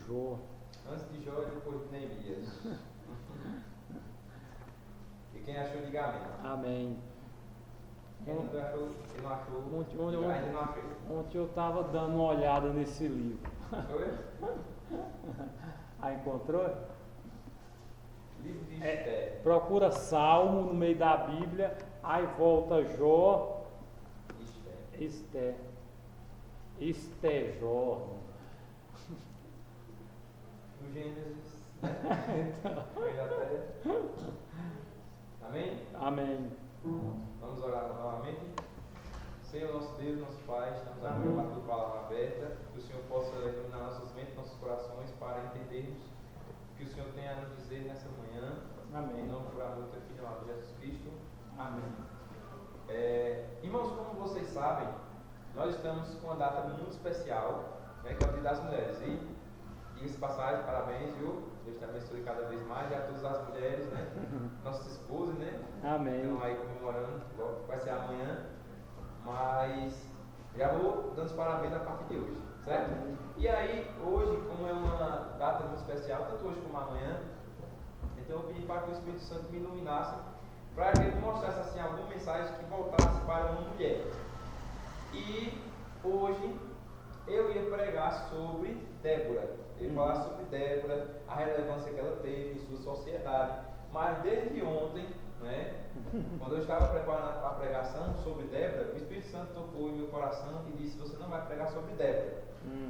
Jó. Antes de Jó e depois de Neemias. E quem achou, diga amém. Amém. Quem não achou, ele não achou, ainda não achei. Ontem eu estava dando uma olhada nesse livro. Foi? Aí encontrou? Livro de Esté. Procura Salmo no meio da Bíblia, aí volta Jó, Esté, Jó. No Gênesis, né? Amém? Amém. Vamos orar novamente. Senhor, nosso Deus, nosso Pai, estamos aqui com a tua palavra aberta, que o Senhor possa iluminar nossas mentes, nossos corações, para entendermos o que o Senhor tem a nos dizer nessa manhã. Amém. Em nome do amor do teu Filho amado Jesus Cristo. Amém. Irmãos, como vocês sabem, nós estamos com uma data muito especial, né, que é o Dia das Mulheres. E, diga-se passagem, parabéns, viu? Deus te abençoe cada vez mais, e a todas as mulheres, né? Nossas esposas, né? Amém. Estão aí comemorando, vai ser amanhã, mas já vou dando os parabéns a partir de hoje, certo? E aí, hoje, como é uma data muito especial, tanto hoje como amanhã, então eu pedi para que o Espírito Santo me iluminasse, para que ele mostrasse assim, alguma mensagem que voltasse para uma mulher. E hoje eu ia pregar sobre Débora. Eu ia falar sobre Débora, a relevância que ela teve em sua sociedade. Mas desde ontem, né, quando eu estava preparando a pregação sobre Débora, o Espírito Santo tocou em meu coração e disse: você não vai pregar sobre Débora,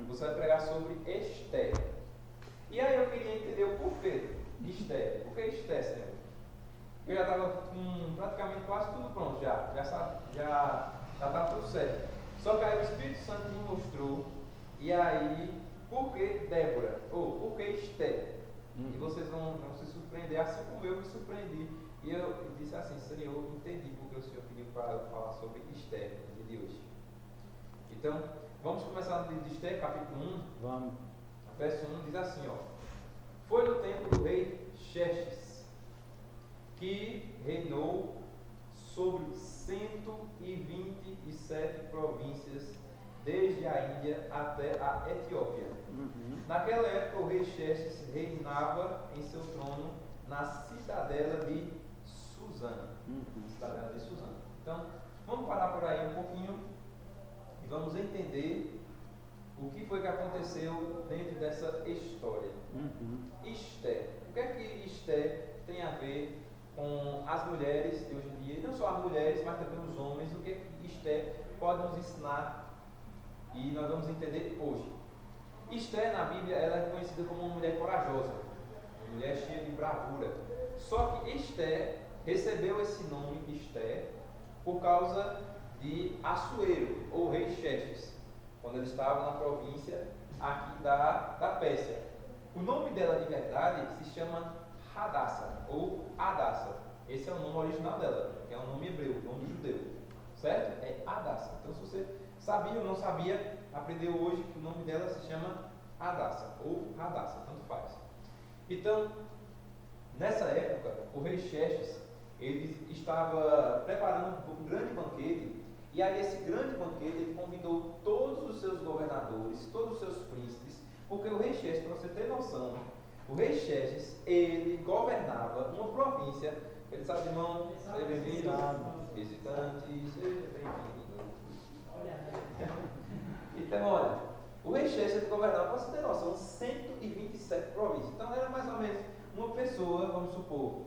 você vai pregar sobre Esté. E aí eu queria entender o porquê de Esté. Por que Esté, Senhor? Eu já estava com praticamente quase tudo pronto, já estava tudo certo. Só que aí o Espírito Santo me mostrou, e aí, por que Débora? Ou por que Esté? E vocês vão se surpreender, assim como eu me surpreendi. E eu disse assim: Senhor, entendi porque o Senhor pediu para eu falar sobre Esté no dia de hoje. Então, vamos começar no livro de Esté, capítulo 1. Vamos. Verso 1 diz assim, ó: foi no tempo do rei Xerxes, que reinou sobre 127 províncias, desde a Índia até a Etiópia. Naquela época o rei Xerxes reinava em seu trono na cidadela de Susana. Cidadela de Susana. Então, vamos parar por aí um pouquinho e vamos entender o que foi que aconteceu dentro dessa história. Esté. O que é que Esté tem a ver com as mulheres de hoje em dia? E não só as mulheres, mas também os homens. O que é que Esté pode nos ensinar? E nós vamos entender hoje. Esté na Bíblia ela é conhecida como uma mulher corajosa, uma mulher cheia de bravura. Só que Esté recebeu esse nome Esté por causa de Assuero, ou rei Xerxes, quando ele estava na província aqui da Pérsia. O nome dela de verdade se chama Hadassa, ou Hadassa. Esse é o nome original dela, que é um nome hebreu, um nome judeu. Certo? É Hadassa. Então, se você sabia ou não sabia, aprendeu hoje que o nome dela se chama Hadassa, ou Hadassa, tanto faz. Então, nessa época, o rei Xerxes, ele estava preparando um grande banquete, e aí esse grande banquete, ele convidou todos os seus governadores, todos os seus príncipes, porque o rei Xerxes, para você ter noção, o rei Xerxes, ele governava uma província. Ele sabe, irmão, seja bem-vindo, visitante, seja bem-vindo. Então, olha, o rei Xerxes governava, para você ter noção, 127 províncias. Então, era mais ou menos uma pessoa, vamos supor,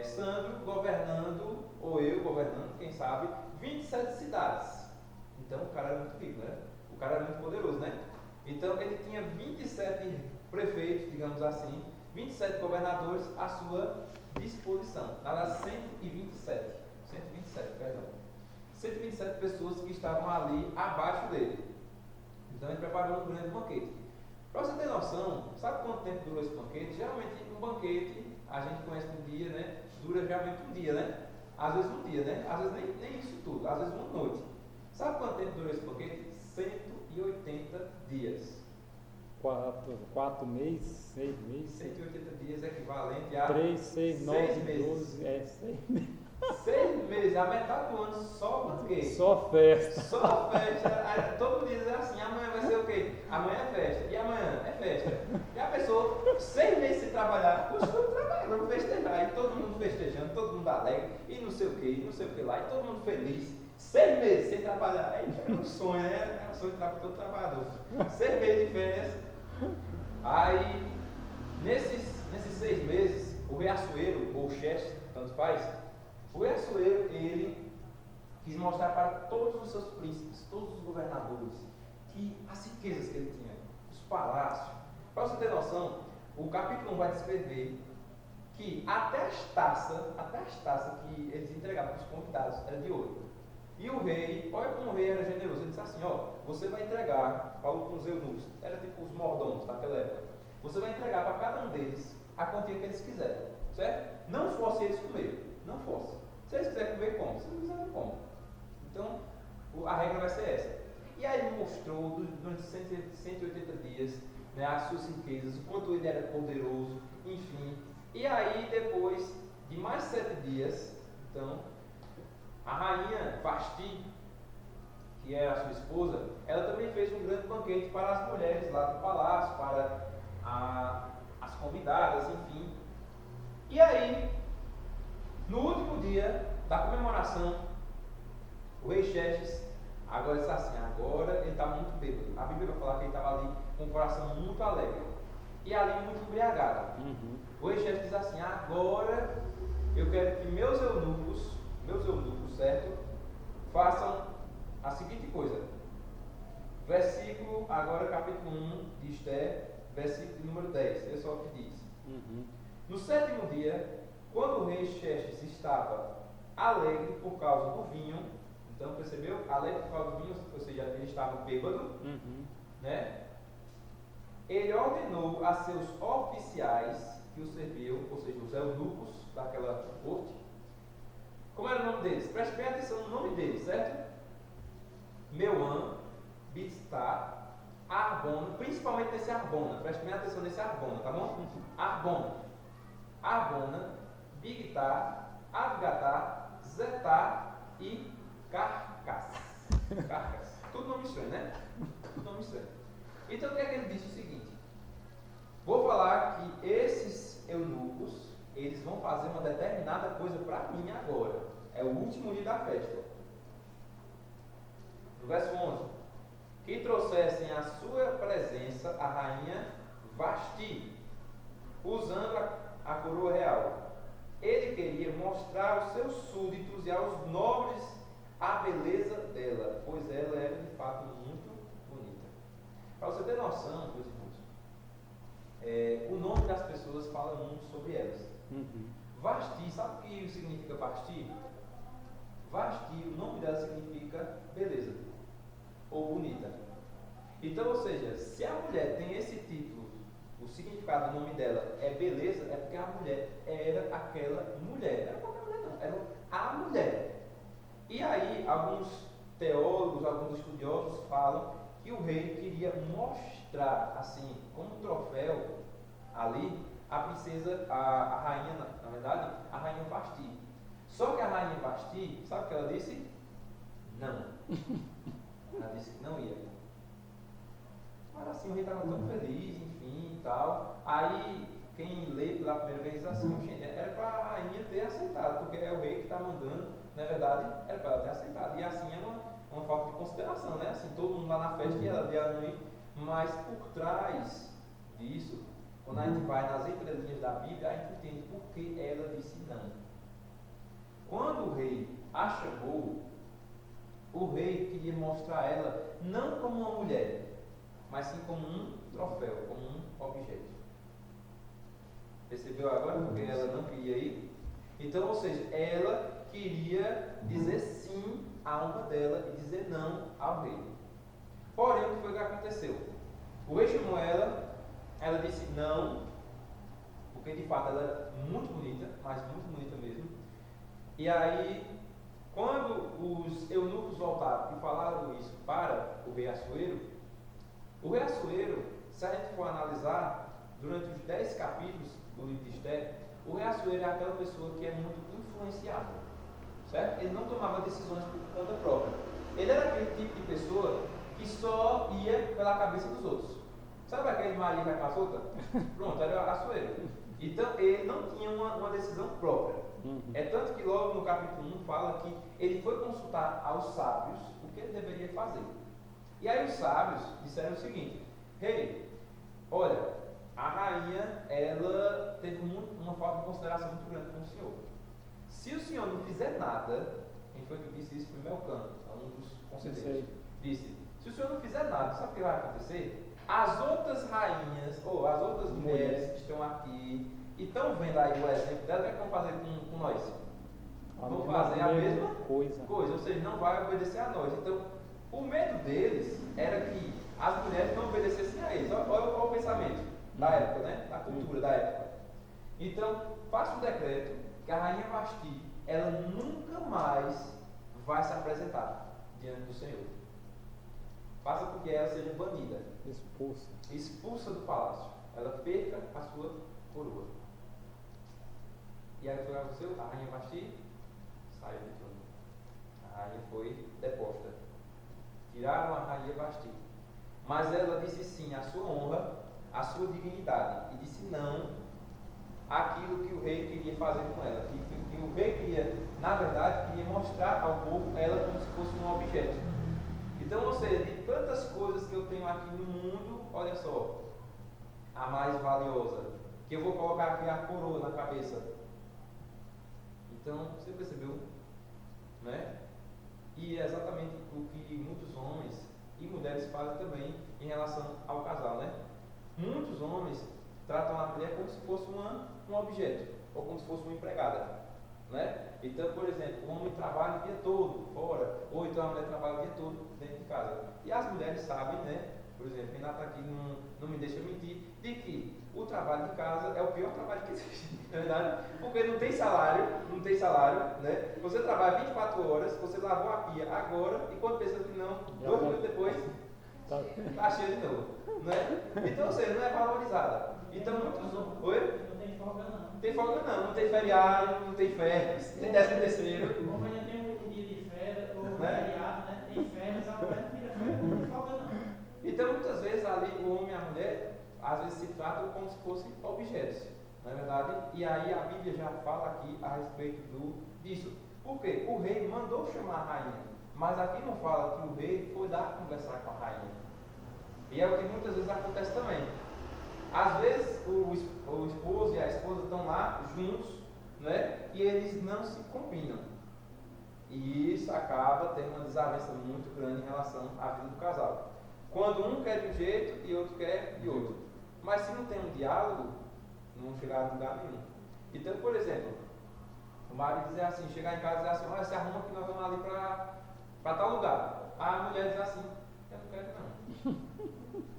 Sandro governando, ou eu governando, quem sabe, 27 cidades. Então, o cara era muito rico, né? O cara era muito poderoso, né? Então, ele tinha 27 prefeitos, digamos assim, 27 governadores à sua disposição. Nada, 127, perdão. 127 pessoas que estavam ali abaixo dele. Então ele preparou um grande banquete. Para você ter noção, sabe quanto tempo durou esse banquete? Geralmente um banquete, a gente conhece um dia, né? Dura geralmente um dia, né? Às vezes um dia, né? Às vezes nem isso tudo, às vezes uma noite. Sabe quanto tempo durou esse banquete? 180 dias. 4 meses, 6 meses. 180 dias equivalente a 3, 6, 9, meses. 12, 6 meses. 6 meses, a metade do ano só banquete. Só festa. Só festa. Aí, todo dia diz assim: amanhã vai ser o quê? Amanhã é festa. E amanhã é festa. E todo mundo alegre, e não sei o que lá, e todo mundo feliz. 6 meses sem trabalhar. Aí é um sonho, né? É um sonho para todo trabalhador. 6 meses de férias. Aí, nesses 6 meses, o rei Assuero, ou Xerxes, tanto faz, o rei Assuero, ele quis mostrar para todos os seus príncipes, todos os governadores, que as riquezas que ele tinha, os palácios. Para você ter noção, o capítulo 1 vai descrever que até as taças que eles entregavam para os convidados era de ouro. E o rei, olha como o rei era generoso, ele disse assim, ó, você vai entregar para os eunucos, era tipo os mordomos daquela época, você vai entregar para cada um deles a quantia que eles quiserem, certo? Não fosse eles comer, não fosse. Se eles quiserem comer, come. Se não quiserem, come. Então, a regra vai ser essa. E aí ele mostrou, durante 180 dias, né, as suas riquezas, o quanto ele era poderoso, enfim. E aí, depois de mais 7 dias, então, a rainha Vasti, que era a sua esposa, ela também fez um grande banquete para as mulheres lá do palácio, para as convidadas, enfim. E aí, no último dia da comemoração, o rei Xerxes agora disse assim, agora ele estava muito bêbado. A Bíblia vai falar que ele estava ali com o coração muito alegre e ali muito embriagado. O rei Xerxes diz assim, agora eu quero que meus eunucos, certo, façam a seguinte coisa. Versículo, agora capítulo 1 de Esther, versículo número 10, olha só o que diz. No 7º dia, quando o rei Xerxes estava alegre por causa do vinho, então percebeu? Alegre por causa do vinho, ou seja, ele estava bêbado, né? Ele ordenou a seus oficiais que o serviam, ou seja, os eunucos daquela corte. Como era o nome deles? Preste bem atenção no nome deles, certo? Meuã, Biztá, Arbona, principalmente nesse Arbona, preste bem atenção nesse Arbona, tá bom? Arbona, Bigtá, Abgatá, Zetá e Carcas. Tudo nome estranho, né? Tudo nome estranho. Então o que é que ele disse? O seguinte: vou falar que esses eunucos, eles vão fazer uma determinada coisa para mim agora. É o último dia da festa. No verso 11: que trouxessem à sua presença a rainha Vasti, usando a coroa real. Ele queria mostrar aos seus súditos e aos nobres a beleza dela, pois ela era de fato muito bonita. Para você ter noção, meus irmãos, o nome das pessoas fala muito sobre elas. Vasti, sabe o que significa Vasti? Vasti, o nome dela significa beleza ou bonita. Então, ou seja, se a mulher tem esse título, o significado do nome dela é beleza, é porque a mulher era aquela mulher. Não era qualquer mulher, não, era a mulher. E aí, alguns teólogos, alguns estudiosos falam que o rei queria mostrar, assim, como um troféu ali, a princesa, a rainha, na verdade, a rainha Vasti. Só que a rainha Vasti, sabe o que ela disse? Não. Ela disse que não ia. Mas assim, o rei estava tão feliz, enfim e tal. Aí, quem lê pela primeira vez assim, gente, era para a rainha ter aceitado, porque é o rei que está mandando, na verdade, era para ela ter aceitado. E assim é uma falta de consideração, né? Assim, todo mundo lá na festa e ela não ir. Mas por trás disso, quando a gente vai nas entrelinhas da Bíblia, a gente entende por que ela disse não. Quando o rei a chamou, o rei queria mostrar ela não como uma mulher, mas sim como um troféu, como um objeto. Percebeu agora porque ela não queria ir? Então, ou seja, ela queria dizer sim à honra dela e dizer não ao rei. Porém, o que foi que aconteceu? O rei chamou ela disse não, porque de fato ela era muito bonita, mas muito bonita mesmo. E aí, quando os eunucos voltaram e falaram isso para o rei Assuero, se a gente for analisar, durante os 10 capítulos do livro de Esther, o rei Assuero é aquela pessoa que é muito influenciável, certo? Ele não tomava decisões por conta própria. Ele era aquele tipo de pessoa que só ia pela cabeça dos outros. Sabe aquele marido da casota? Pronto, era o Assuero. Então, ele não tinha uma decisão própria. É tanto que logo no capítulo 1 fala que ele foi consultar aos sábios o que ele deveria fazer. E aí os sábios disseram o seguinte: rei, olha, a rainha, ela teve uma falta de consideração muito grande com o senhor. Se o senhor não fizer nada, quem foi que disse isso? Foi Melcano, um dos conselheiros. Disse: se o senhor não fizer nada, sabe o que vai acontecer? As outras rainhas, ou as outras mulheres que estão aqui, e estão vendo aí o exemplo dela, o que é que vão fazer com nós? Vão fazer a mesma coisa, ou seja, não vai obedecer a nós. Então, o medo deles era que as mulheres não obedecessem a eles. Olha o pensamento da época, né? Da cultura da época. Então, faça um decreto que a rainha Vasti, ela nunca mais vai se apresentar diante do Senhor. Faça com que ela seja banida, expulsa do palácio, ela perca a sua coroa. E aí o que aconteceu? A rainha Vasti saiu do trono. A rainha foi deposta. Tiraram a rainha Vasti. Mas ela disse sim à sua honra, à sua dignidade, e disse não àquilo que o rei queria fazer com ela. Que o rei queria, na verdade, queria mostrar ao povo ela como se fosse um objeto. Então, ou seja, de tantas coisas que eu tenho aqui no mundo, olha só, a mais valiosa, que eu vou colocar aqui a coroa na cabeça. Então, você percebeu? Né? E é exatamente o que muitos homens e mulheres fazem também em relação ao casal, né? Muitos homens tratam a mulher como se fosse um objeto, ou como se fosse uma empregada, né? Então, por exemplo, o homem trabalha o dia todo fora, ou então a mulher trabalha o dia todo dentro de casa. E as mulheres sabem, né? Por exemplo, Renata aqui não me deixa mentir, de que o trabalho de casa é o pior trabalho que existe, na verdade, porque não tem salário, né? Você trabalha 24 horas, você lavou a pia agora, e quando pensa que não, 2 minutos depois, está cheio de novo, né? Então, ou seja, não é valorizada. Então, muitos homens... Oi? Não tem folga não. Tem folga não tem feriado, não tem férias, tem 13º. Como ainda tem um dia de férias, ou Né? feriado, né? Tem férias, a mulher não tira férias, não tem folga não. Então, muitas vezes, ali, o homem e a mulher, às vezes se tratam como se fossem objetos, não é verdade? E aí a Bíblia já fala aqui a respeito disso. Por quê? O rei mandou chamar a rainha, mas aqui não fala que o rei foi lá conversar com a rainha. E é o que muitas vezes acontece também. Às vezes, o esposo e a esposa estão lá juntos, né? E eles não se combinam. E isso acaba tendo uma desavença muito grande em relação à vida do casal. Quando um quer de um jeito e outro quer de outro. Mas se não tem um diálogo, não vão chegar a lugar nenhum. Então, por exemplo, o marido dizer assim, chegar em casa e dizer assim, olha, se arruma que nós vamos ali para tal lugar. A mulher diz assim, eu não quero não.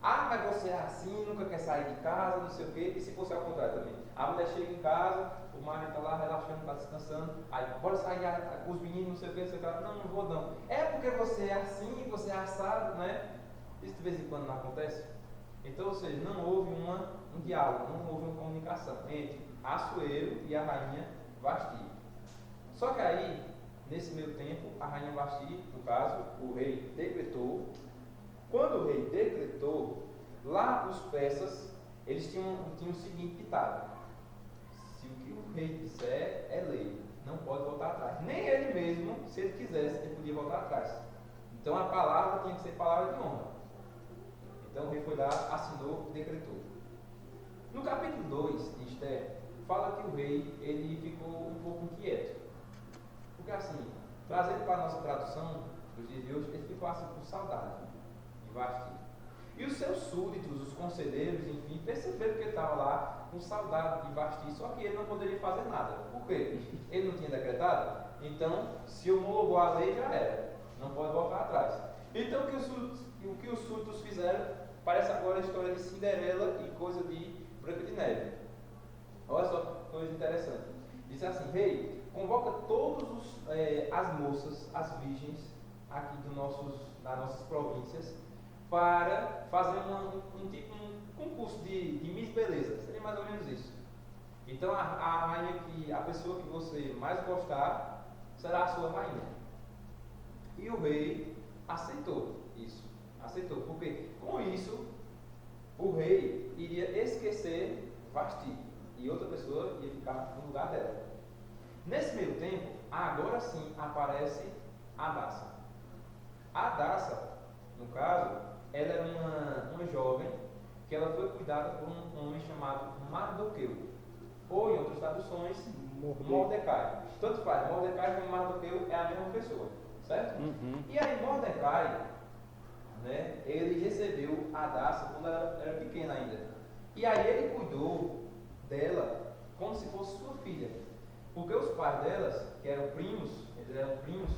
Ah, mas você é assim, nunca quer sair de casa, não sei o quê. E se fosse ao contrário também? A mulher chega em casa, o marido está lá relaxando, está descansando. Aí, bora sair com os meninos, não sei o quê, não sei o quê. Não, não vou não. É porque você é assim, você é assado, né? Isso de vez em quando não acontece. Então, ou seja, não houve um diálogo, não houve uma comunicação entre Assuero e a rainha Vasti. Só que aí, nesse meio tempo, a rainha Vasti, no caso, o rei decretou. Quando o rei decretou, lá os persas, eles tinham o seguinte ditado: se o que o rei disser é lei, não pode voltar atrás. Nem ele mesmo, se ele quisesse, ele podia voltar atrás. Então a palavra tinha que ser palavra de honra. Então o rei foi lá, assinou, decretou. No capítulo 2 de Esther, fala que o rei ele ficou um pouco inquieto. Porque assim, trazendo para a nossa tradução dos dias de hoje, ele ficou assim com saudade de Vasti. E os seus súditos, os conselheiros, enfim, perceberam que ele estava lá com saudade de Vasti, só que ele não poderia fazer nada. Por quê? Ele não tinha decretado? Então, se homologou a lei, já era. Não pode voltar atrás. Então, o que os súditos fizeram parece agora a história de Cinderela e coisa de Branca de Neve. Olha só que coisa interessante. Diz assim: rei, convoca todas as moças, as virgens, aqui das nossas províncias, para fazer um concurso de Miss Beleza. Seria mais ou menos isso. Então, a pessoa que você mais gostar, será a sua rainha. E o rei aceitou isso. Aceitou, porque com isso o rei iria esquecer Vasti e outra pessoa ia ficar no lugar dela. Nesse meio tempo, agora sim aparece Hadassa. Hadassa, no caso, ela era uma jovem que ela foi cuidada por um homem chamado Mardoqueu, ou em outras traduções, Mordecai. Tanto faz, Mordecai como Mardoqueu é a mesma pessoa, certo? E aí Mordecai, né, ele recebeu Hadassa quando ela era pequena ainda. E aí ele cuidou dela como se fosse sua filha. Porque os pais delas, que eram primos, eles eram primos,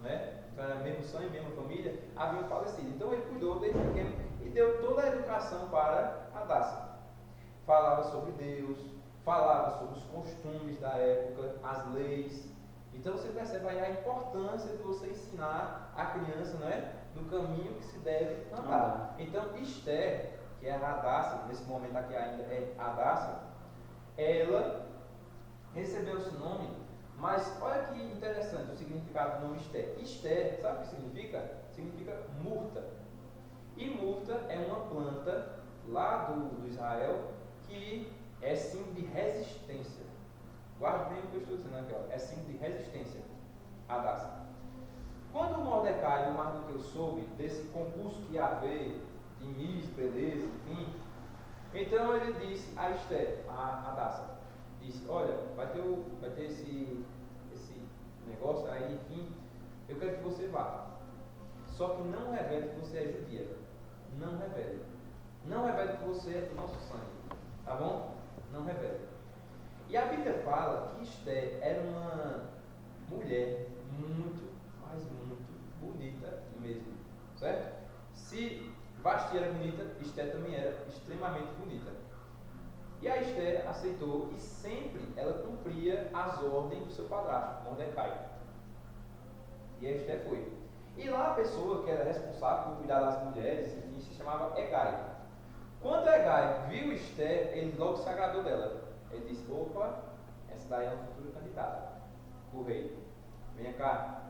né? Então era mesmo sangue, mesma família, haviam falecido. Então ele cuidou desde pequeno e deu toda a educação para Hadassa. Falava sobre Deus, falava sobre os costumes da época, as leis. Então você percebe aí a importância de você ensinar a criança, não é, no caminho que se deve andar. Então Esther, que é a Hadassa, nesse momento aqui ainda é Hadassa, ela recebeu esse nome, mas olha que interessante o significado do nome Esther. Esther, sabe o que significa? Significa murta. E murta é uma planta lá do Israel que é símbolo de resistência. Guarde bem o que eu estou dizendo aqui, ó. É símbolo de resistência. Hadassa. Quando o Mordecai e o Mardoqueu soube desse concurso que ia haver, de Miss, beleza, enfim, então ele disse a Esther, a Hadassa, disse, olha, vai ter esse negócio aí, enfim, eu quero que você vá. Só que não revele que você é judia. Não revele. Não revele que você é do nosso sangue. Tá bom? Não revele. E a Bíblia fala que Esther era uma mulher muito, mas muito bonita mesmo. Certo? Se Vasti era bonita, Esther também era extremamente bonita. E a Esther aceitou e sempre ela cumpria as ordens do seu padrasto, Mordecai. E a Esther foi. E lá a pessoa que era responsável por cuidar das mulheres, enfim, se chamava Hegai. Quando Hegai viu Esther, ele logo se agradou dela. Ele disse, opa, essa daí é uma futura candidata o rei. Venha cá.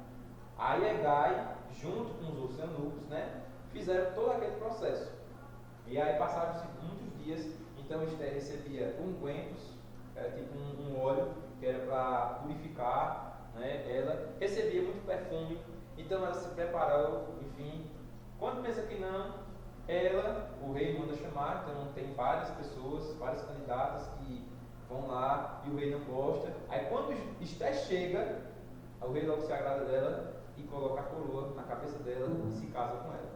Aí Hegai, junto com os outros eunucos, né, fizeram todo aquele processo. E aí passaram-se muitos dias. Então Esther recebia ungüentos, era tipo um óleo que era para purificar, né? Ela recebia muito perfume, então ela se preparou, enfim. Quando pensa que não, ela, o rei manda chamar, então tem várias pessoas, várias candidatas que vão lá e o rei não gosta. Aí quando Esther chega, o rei logo se agrada dela e coloca a coroa na cabeça dela e se casa com ela.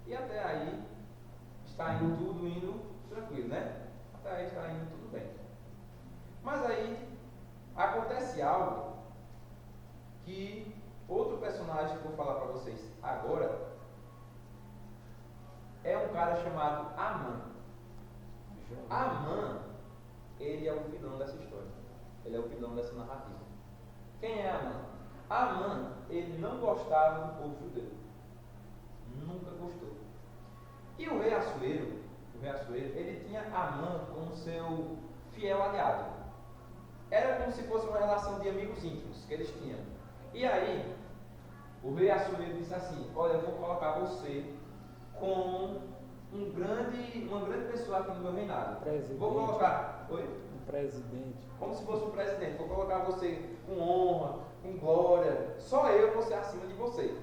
E até aí está indo tudo tranquilo, né? Até aí está indo tudo bem. Mas aí acontece algo que outro personagem que eu vou falar para vocês agora é um cara chamado Amã. Amã, ele é o vilão dessa história. Ele é o vilão dessa narrativa. Quem é Amã? Amã, ele não gostava do povo judeu. Nunca gostou. E o rei Assuero, ele tinha Amã como seu fiel aliado. Era como se fosse uma relação de amigos íntimos que eles tinham. E aí, o rei Assuero disse assim, olha, eu vou colocar você como uma grande pessoa aqui no meu reinado. Presidente. Vou colocar... Oi? Um presidente. Como se fosse um presidente. Vou colocar você com honra, com glória. Só eu vou ser acima de você.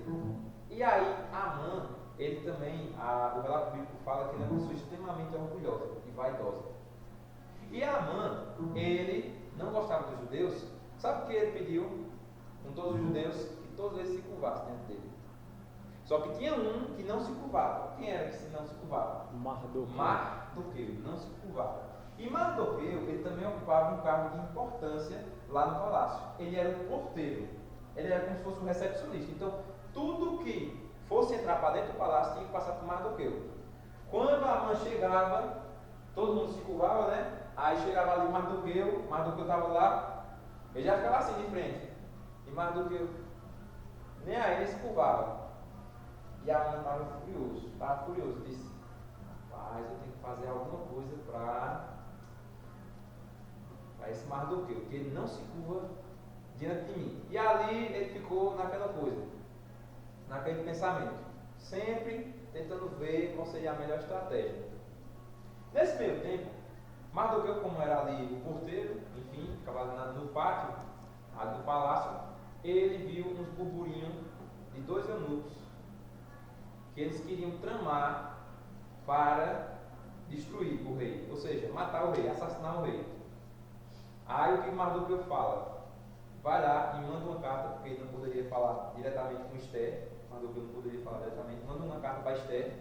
E aí, Amã, ele também, o relato bíblico fala que ele é uma pessoa extremamente orgulhosa e vaidosa. E Amã, ele não gostava dos judeus. Sabe o que ele pediu com todos os judeus? Que todos eles se curvassem diante dele. Só que tinha um que não se curvava. Quem era que não se curvava? Mardoqueu, não se curvava. E Mardoqueu, ele também ocupava um cargo de importância lá no palácio. Ele era um porteiro. Ele era como se fosse um recepcionista. Então, tudo que fosse entrar para dentro do palácio tinha que passar por Mardoqueu. Quando Amã chegava, todo mundo se curvava, né? Aí chegava ali Mardoqueu estava lá, ele já ficava assim de frente. E Mardoqueu, nem aí ele se curvava. E Amã estava furioso, disse, rapaz, eu tenho que fazer alguma coisa para esse Mardoqueu, que ele não se curva diante de mim. E ali ele ficou naquela coisa, naquele pensamento, sempre tentando ver qual seria a melhor estratégia. Nesse meio tempo, Mardoqueu, como era ali o porteiro, enfim, ficava no pátio ali do palácio, ele viu uns burburinhos de 2 eunucos que eles queriam tramar para destruir o rei, ou seja, matar o rei, assassinar o rei. Aí o que Mardoqueu fala? Vai lá e manda uma carta, porque ele não poderia falar diretamente com Esther, Mardoqueu não poderia falar diretamente, manda uma carta para Esther,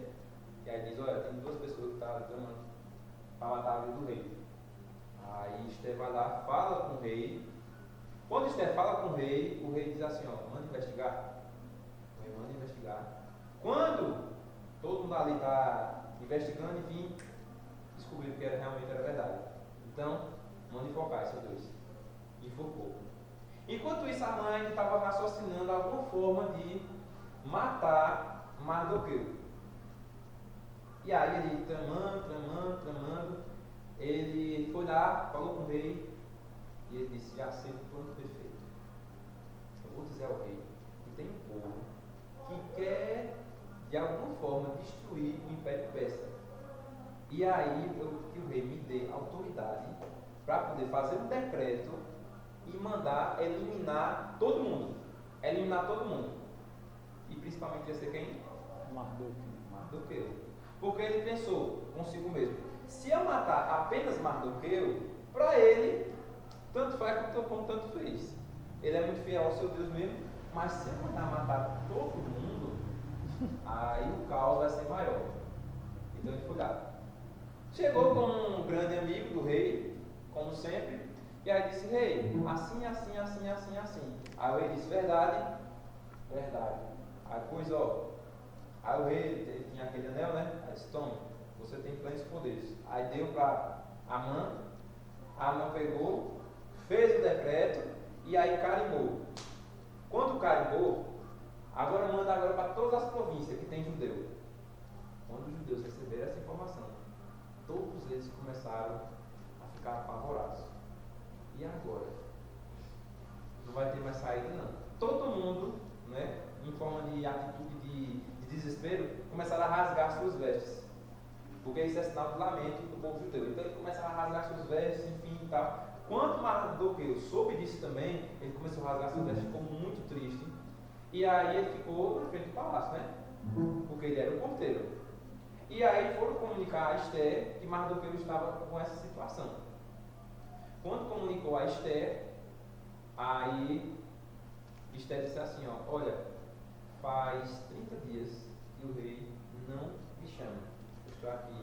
e aí diz, olha, tem 2 pessoas que estão tramando para matar a vida do rei. Aí Esther vai lá, fala com o rei. Quando Esther fala com o rei diz assim, ó, manda investigar. O rei manda investigar. Quando todo mundo ali está investigando, enfim, descobriu que realmente era verdade. Então, manda enfocar esses 2. Enfocou. Enquanto isso, a mãe estava raciocinando alguma forma de matar Mardoqueu. E aí ele tramando, ele foi lá, falou com o rei, e ele disse, já sei o plano perfeito. Eu vou dizer ao rei que tem um povo que quer, de alguma forma, destruir o Império Persa. E aí que o rei me dê autoridade para poder fazer um decreto e mandar eliminar todo mundo. E principalmente ia ser quem? Mardoqueu. Porque ele pensou consigo mesmo, se eu matar apenas Mardoqueu, para ele, tanto faz como tanto fez. Ele é muito fiel ao seu Deus mesmo, mas se eu mandar matar todo mundo, aí o caos vai ser maior. Então ele foi lá. Chegou com um grande amigo do rei, como sempre, e aí disse, rei, assim. Aí o rei disse, verdade. Aí pois, aí o rei, ele tinha aquele anel, né? Aí disse, tome, você tem plenos poderes. Aí deu para Amã, a Amã pegou, fez o decreto e aí carimbou. Quando carimbou, agora manda para todas as províncias que tem judeu. Quando os judeus receberam essa informação, todos eles começaram a ficar apavorados. E agora? Não vai ter mais saída não. Todo mundo, né, em forma de atitude de desespero, começaram a rasgar suas vestes. Porque isso é sinal de lamento do povo judeu. Então ele começaram a rasgar suas vestes, enfim e tal. Quando Mardoqueu soube disso também, ele começou a rasgar suas vestes, ficou muito triste. E aí ele ficou na frente do palácio, né? Porque ele era o porteiro. E aí foram comunicar a Esther que Mardoqueu estava com essa situação. Quando comunicou a Esther, aí Esther disse assim, ó, olha, faz 30 dias que o rei não me chama. Eu estou aqui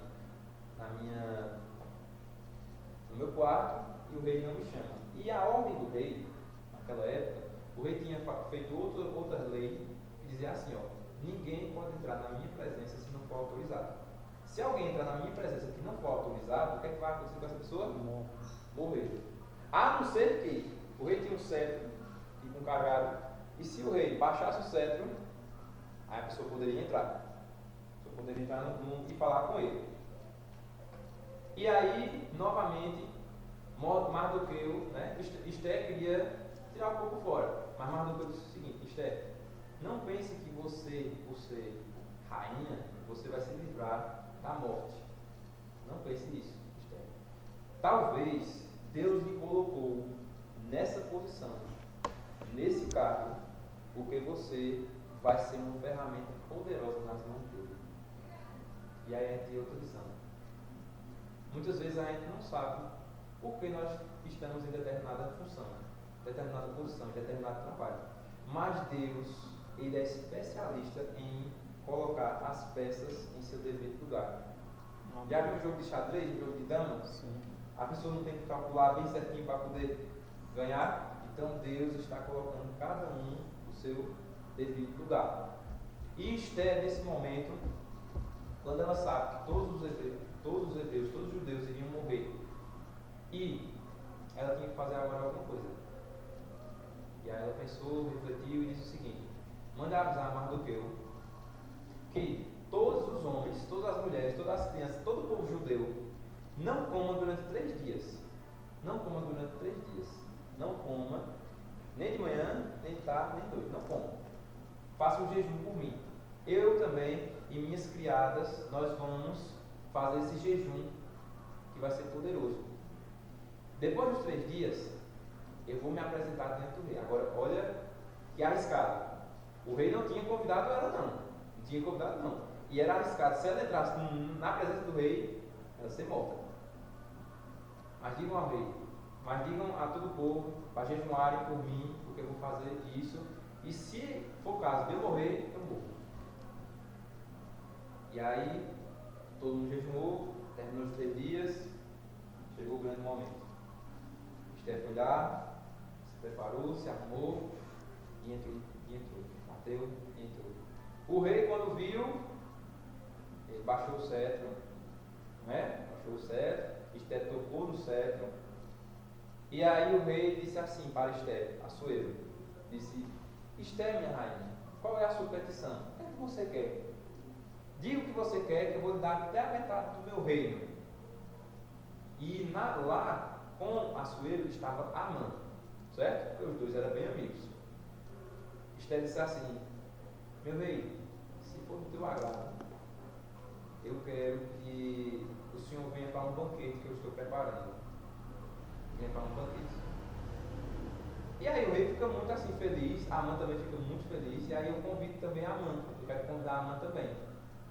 no meu quarto e o rei não me chama. E a ordem do rei, naquela época, o rei tinha feito outra lei que dizia assim, ó, ninguém pode entrar na minha presença se não for autorizado. Se alguém entrar na minha presença que não for autorizado, o que é que vai acontecer com essa pessoa? Morrer. A não ser que o rei tinha um cetro, tipo um cajado, e se o rei baixasse o cetro, aí a pessoa poderia entrar. A pessoa poderia entrar no mundo e falar com ele. E aí, novamente, Mardoqueu, né? Esther queria tirar um pouco fora. Mas Mardoqueu disse o seguinte, Esther, não pense que você, por ser rainha, você vai se livrar da morte. Não pense nisso, Esther. Talvez Deus lhe colocou nessa posição, nesse cargo, porque você vai ser uma ferramenta poderosa nas mãos dele. E aí a gente tem outra visão. Muitas vezes a gente não sabe por que nós estamos em determinada função, determinada posição, em determinado trabalho. Mas Deus, Ele é especialista em colocar as peças em seu devido lugar. Já viu um jogo de xadrez, um jogo de damas? Sim. A pessoa não tem que calcular bem certinho para poder ganhar. Então Deus está colocando cada um no seu devido lugar. E Esther, nesse momento, quando ela sabe que todos os judeus iriam morrer, e ela tinha que fazer agora alguma coisa. E aí ela pensou, refletiu e disse o seguinte: manda avisar Mardoqueu que todos os homens, todas as mulheres, todas as crianças, todo o povo judeu não coma durante 3 dias. Não coma durante 3 dias. Não coma nem de manhã, nem de tarde, nem de noite. Não coma. Faça um jejum por mim. Eu também e minhas criadas, nós vamos fazer esse jejum que vai ser poderoso. Depois dos 3 dias, eu vou me apresentar diante do rei. Agora, olha que arriscado. O rei não tinha convidado ela, não. Não tinha convidado, não. E era arriscado. Se ela entrasse na presença do rei, ela ia ser morta. Mas digam ao rei, mas digam a todo o povo, para jejuarem por mim, porque eu vou fazer isso. E se for o caso de eu morrer, eu morro. E aí, todo mundo jejuou, terminou os 3 dias, chegou o grande momento. Esther foi lá, se preparou, se arrumou e entrou. Bateu e entrou. O rei, quando viu, ele baixou o cetro, né? Baixou o cetro, Esther tocou no cetro. E aí o rei disse assim para Esther, Assuero, disse: Esther, minha rainha, qual é a sua petição? O que é que você quer? Diga o que você quer, que eu vou lhe dar até a metade do meu reino. E lá com Assuero estava Amã, certo? Porque os dois eram bem amigos. Esther disse assim: meu rei, se for do teu agrado, eu quero que o senhor venha para um banquete que eu estou preparando. Venha para um banquete. E aí o rei fica muito assim feliz, a Amã também fica muito feliz, e aí eu convido também a Amã, eu quero convidar a Amã também.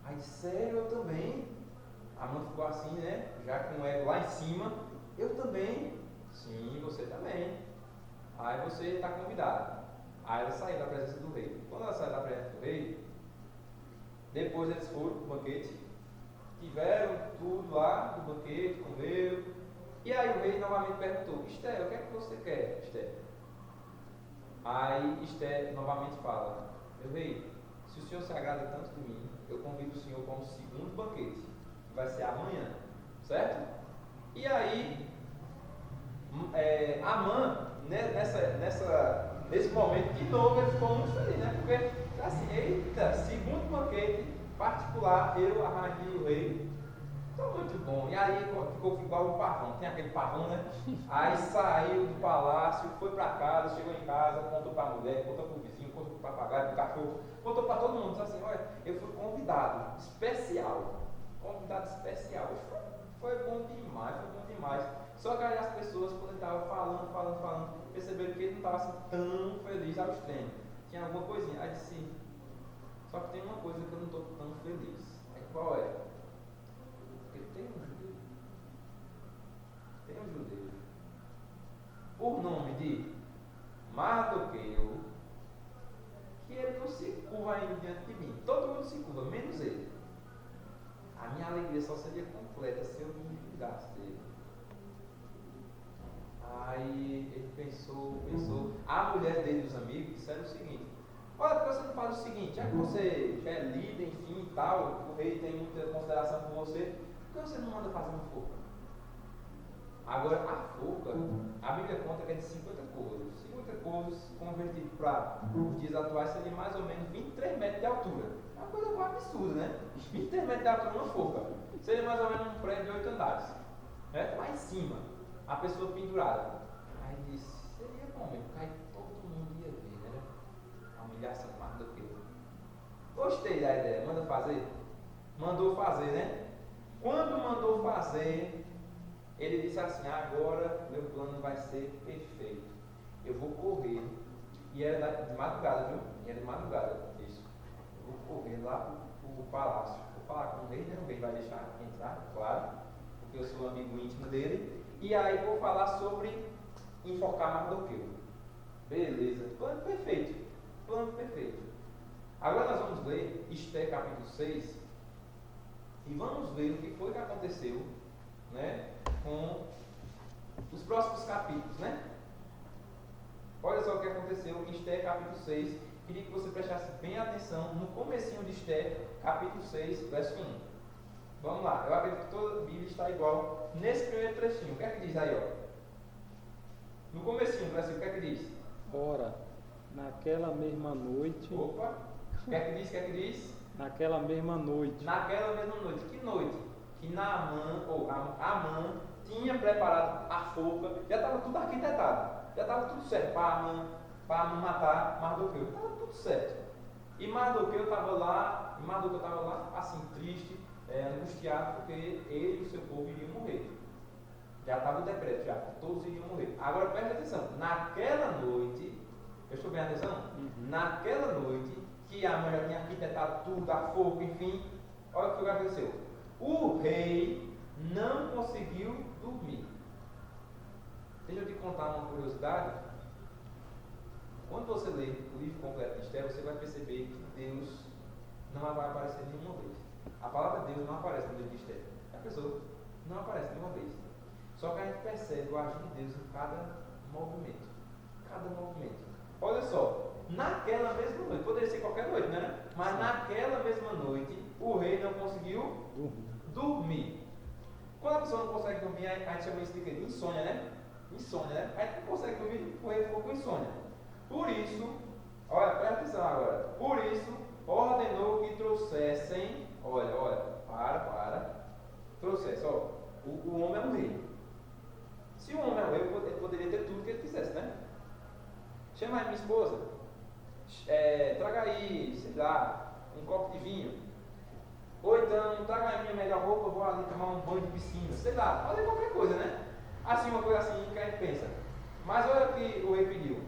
Aí, sério, eu também? A Amã ficou assim, né? Já com o ego lá em cima, eu também? Sim, você também. Aí você está convidado. Aí ela saiu da presença do rei. Quando ela saiu da presença do rei, depois eles foram para o banquete, tiveram tudo lá do banquete, comeram. E aí o rei novamente perguntou: Esther, o que é que você quer, Esther? Aí Esther novamente fala: meu rei, se o senhor se agrada tanto de mim, eu convido o senhor para um segundo banquete, que vai ser amanhã, certo? E aí, Amã, nesse momento, de novo, ele ficou muito feliz, né? Porque, assim, eita, segundo banquete particular, eu, a rainha e o rei, então muito bom. E aí ficou igual o pavão, tem aquele pavão, né? Aí saiu do palácio, foi para casa, chegou em casa, contou para a mulher, contou para o vizinho, contou para o papagaio, para o cachorro, contou para todo mundo, disse assim: olha, eu fui convidado especial. Foi bom demais. Só que aí as pessoas, quando ele estava falando, perceberam que ele não estava assim tão feliz ao extremo. Tinha alguma coisinha. Aí disse: só que tem uma coisa que eu não estou tão feliz. Aí qual é? Porque tem um judeu, por nome de Mardoqueu, que ele não se curva ainda diante de mim. Todo mundo se curva, menos ele. A minha alegria só seria completa se eu me livrasse dele. Aí ele pensou. A mulher dele, os amigos, disseram o seguinte: olha, por que você não faz o seguinte? Já que você já é líder, enfim e tal, o rei tem muita consideração por você, por que você não manda fazer uma forca? Agora, a forca, a Bíblia conta que é de 50 côvados. 50 côvados convertido para os dias atuais seria mais ou menos 23 metros de altura. É uma coisa quase absurda, né? 23 metros de altura uma forca. Seria mais ou menos um prédio de 8 andares. Né? Lá em cima, a pessoa pendurada. Aí disse: seria bom mesmo, aí todo mundo ia ver, né? A humilhação mais do que eu. Gostei da ideia, manda fazer? Mandou fazer, né? Quando mandou fazer, ele disse assim: agora meu plano vai ser perfeito. Eu vou correr. E era de madrugada, viu? E era de madrugada, isso. Eu vou correr lá pro palácio. Vou falar com o rei, né? O rei vai deixar entrar, claro, porque eu sou amigo íntimo dele. E aí vou falar sobre enfocar Mardoqueu. Beleza. Plano perfeito. Agora nós vamos ler Esther capítulo 6 e vamos ver o que foi que aconteceu, né, com os próximos capítulos, né? Olha só o que aconteceu em Esther capítulo 6. Queria que você prestasse bem atenção no comecinho de Esther capítulo 6, verso 1. Vamos lá, eu acredito que toda a Bíblia está igual nesse primeiro trechinho. O que é que diz aí, ó? No comecinho do versículo, o que é que diz? Ora, naquela mesma noite. Opa! O que é que diz? Naquela mesma noite. Naquela mesma noite. Que noite? Que Amã tinha preparado a forca, já estava tudo arquitetado, já estava tudo certo para Amã matar Mardoqueu. Estava tudo certo. E Mardoqueu estava lá, assim, triste, angustiado, porque ele e o seu povo iriam morrer. Já estava o decreto, já, todos iriam morrer. Agora preste atenção, naquela noite, prestou bem atenção? Naquela noite, que a mãe já tinha arquitetado tudo, a fogo, enfim, olha o que aconteceu. O rei não conseguiu dormir. Deixa eu te contar uma curiosidade. Quando você lê o livro completo de Esther, você vai perceber que Deus não vai aparecer nenhuma vez. A palavra Deus não aparece no livro de Esther. A pessoa não aparece nenhuma vez. Só que a gente percebe o agir de Deus em cada movimento. Cada movimento. Olha só, naquela mesma noite, poderia ser qualquer noite, né? Mas naquela mesma noite, o rei não conseguiu dormir. Quando a pessoa não consegue dormir, a gente chama isso de quê? Insônia, né? Insônia, né? A gente não consegue dormir, o rei ficou com insônia. Por isso, olha, presta atenção agora. Por isso, ordenou que trouxessem, trouxessem, o homem é um rei. Se o homem é um rei, ele poderia ter tudo que ele quisesse, né? Chama aí minha esposa, traga aí, sei lá, um copo de vinho. Ou então, traga aí minha melhor roupa, eu vou ali tomar um banho de piscina. Sei lá, fazer qualquer coisa, né? Assim, uma coisa assim que a gente pensa. Mas olha o que o rei pediu.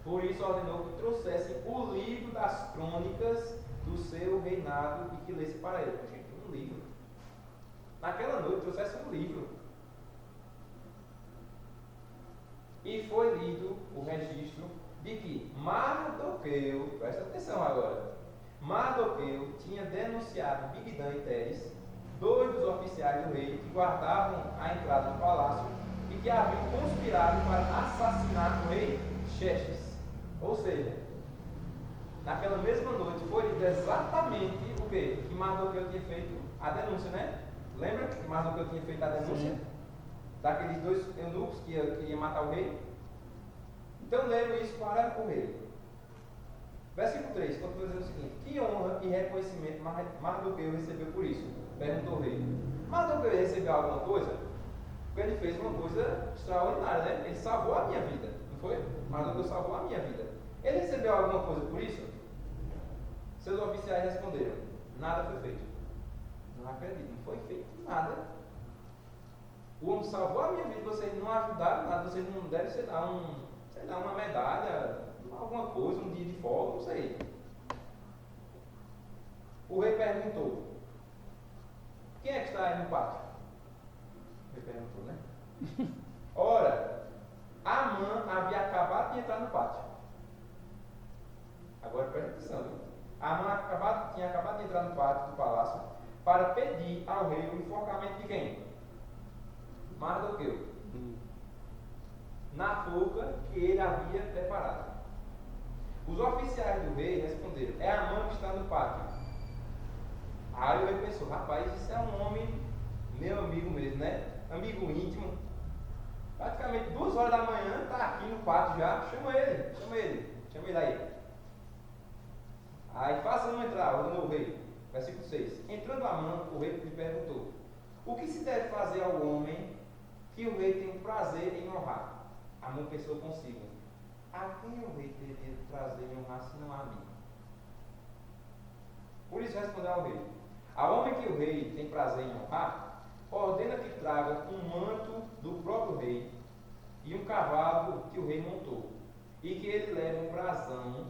Por isso ordenou que trouxessem o livro das crônicas do seu reinado e que lesse para ele. Gente, um livro. Naquela noite trouxessem um livro. E foi lido o registro de que Mardoqueu, presta atenção agora, Mardoqueu tinha denunciado Bigdan e Teres, dois dos oficiais do rei que guardavam a entrada do palácio e que haviam conspirado para assassinar o rei Xerxes. Ou seja, naquela mesma noite foi lido exatamente o que Mardoqueu tinha feito a denúncia, né? Lembra que Mardoqueu tinha feito a denúncia? Daqueles dois eunucos que iam matar o rei? Então leram isso para o rei. Versículo 3, continua dizendo o seguinte: que honra e reconhecimento Mardoqueu recebeu por isso? Perguntou o rei. Mardoqueu recebeu alguma coisa? Porque ele fez uma coisa extraordinária, né? Ele salvou a minha vida, não foi? Mardoqueu salvou a minha vida. Ele recebeu alguma coisa por isso? Seus oficiais responderam: nada foi feito. Não acredito, não foi feito nada. O homem salvou a minha vida, vocês não ajudaram nada, vocês não devem, sei lá, uma medalha, alguma coisa, um dia de folga, não sei. O rei perguntou: quem é que está aí no pátio? O rei perguntou, né? Ora, Amã havia acabado de entrar no pátio. Agora presta atenção, viu? Amã tinha acabado de entrar no pátio do palácio para pedir ao rei o enforcamento de quem? Mardoqueu, na forca que ele havia preparado. Os oficiais do rei responderam: é Amã que está no pátio. Aí o rei pensou: rapaz, isso é um homem meu amigo mesmo, né? Amigo íntimo. Praticamente 2 horas da manhã, está aqui no pátio já. Chama ele aí. Aí façam entrar, ordenou o rei. Versículo 6. Entrando Amã, o rei lhe perguntou: o que se deve fazer ao homem que o rei tem o prazer em honrar? Amã pensou consigo: a quem o rei teria prazer em honrar senão a mim? Por isso respondeu ao rei: a homem que o rei tem prazer em honrar, ordena que traga um manto do próprio rei e um cavalo que o rei montou, e que ele leve um brasão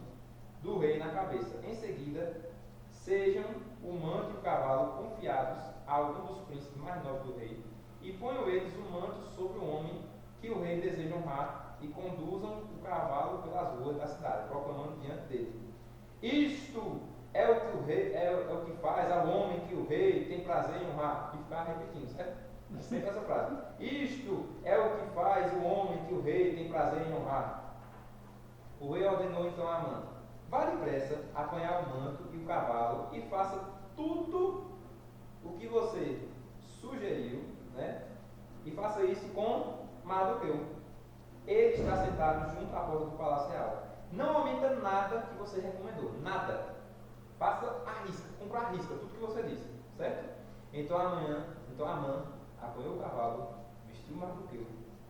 do rei na cabeça. Em seguida, sejam o manto e o cavalo confiados a algum dos príncipes mais nobres do rei, e ponham eles o manto sobre o homem que o rei deseja honrar, e conduzam o cavalo pelas ruas da cidade, proclamando diante dele: isto é o que o rei é o que faz ao homem que o rei tem prazer em honrar. E ficar repetindo, certo? Sempre essa frase: isto é o que faz o homem que o rei tem prazer em honrar. O rei ordenou então a Amã: vá depressa apanhar o manto e o cavalo e faça tudo o que você sugeriu, né? E faça isso com Mardoqueu. Ele está sentado junto à porta do palácio real. Não omita nada que você recomendou, nada. Faça a risca, cumpra a risca, tudo que você disse, certo? Então Amã apanhou o cavalo, vestiu Mardoqueu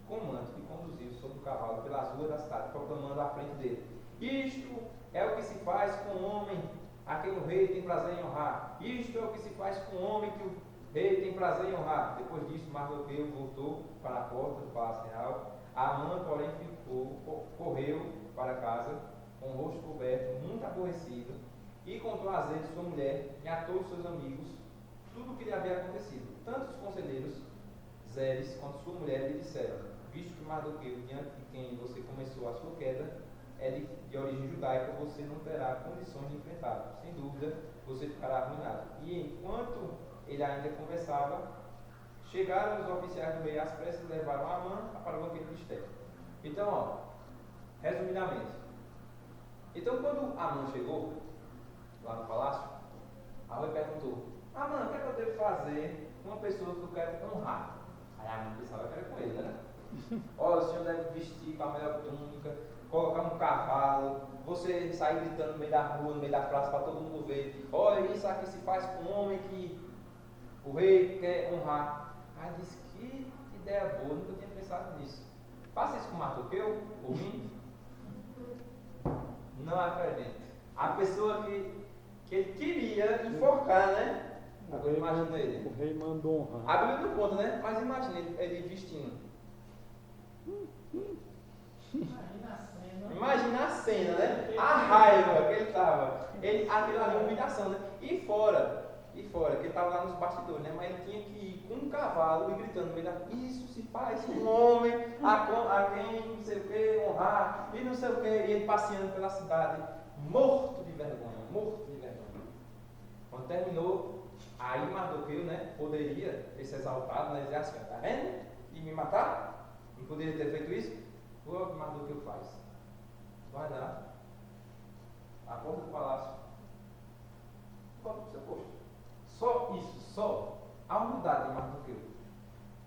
com o manto e conduziu sobre o cavalo pelas ruas da cidade, proclamando à frente dele: isto é o que se faz com o homem a quem o rei tem prazer em honrar. Isto é o que se faz com o homem Rei tem prazer em honrar. Depois disso, Mardoqueu voltou para a porta do palácio real. Amã, porém, correu para casa, com o rosto coberto, muito aborrecido, e contou a Zedes, sua mulher, e a todos seus amigos, tudo o que lhe havia acontecido. Tanto os conselheiros, Zedes, quanto sua mulher, lhe disseram: visto que Mardoqueu, diante de quem você começou a sua queda, é de origem judaica, você não terá condições de enfrentá-lo. Sem dúvida, você ficará arruinado. E enquanto ele ainda conversava, chegaram os oficiais do rei às pressas e levaram Amã para o banquete de Esté. Então, ó, resumidamente. Então, quando Amã chegou lá no palácio, a rei perguntou: Amã, o que é que eu devo fazer com uma pessoa que eu quero honrar? Aí Amã pensava que era com ele, né? Olha, o senhor deve vestir com a melhor túnica, colocar um cavalo, você sair gritando no meio da rua, no meio da praça para todo mundo ver. Olha, isso aqui se faz com um homem que o rei quer honrar. Aí disse: que ideia boa, nunca tinha pensado nisso. Faça isso com Mardoqueu, ouvindo? Não acredito. A pessoa que ele queria enforcar, né? Agora imagina ele. O rei mandou honrar. A Bíblia não conta, né? Mas imagina ele vestindo. Imagina a cena, né? A raiva que ele estava. Aquilo ali é uma humilhação, né? E fora, que ele estava lá nos bastidores, né? Mas ele tinha que ir com um cavalo e gritando no meio da... Isso se faz um homem a quem não sei o que honrar e não sei o que. E ele passeando pela cidade, morto de vergonha, morto de vergonha. Quando terminou, aí Mardoqueu, né? Poderia ter se exaltado, né? Dizer assim: tá vendo? E me matar? Não poderia ter feito isso? O que Mardoqueu faz? Vai lá, a porta do palácio, volta para o seu posto. Só isso, só a humildade de Mardoqueu.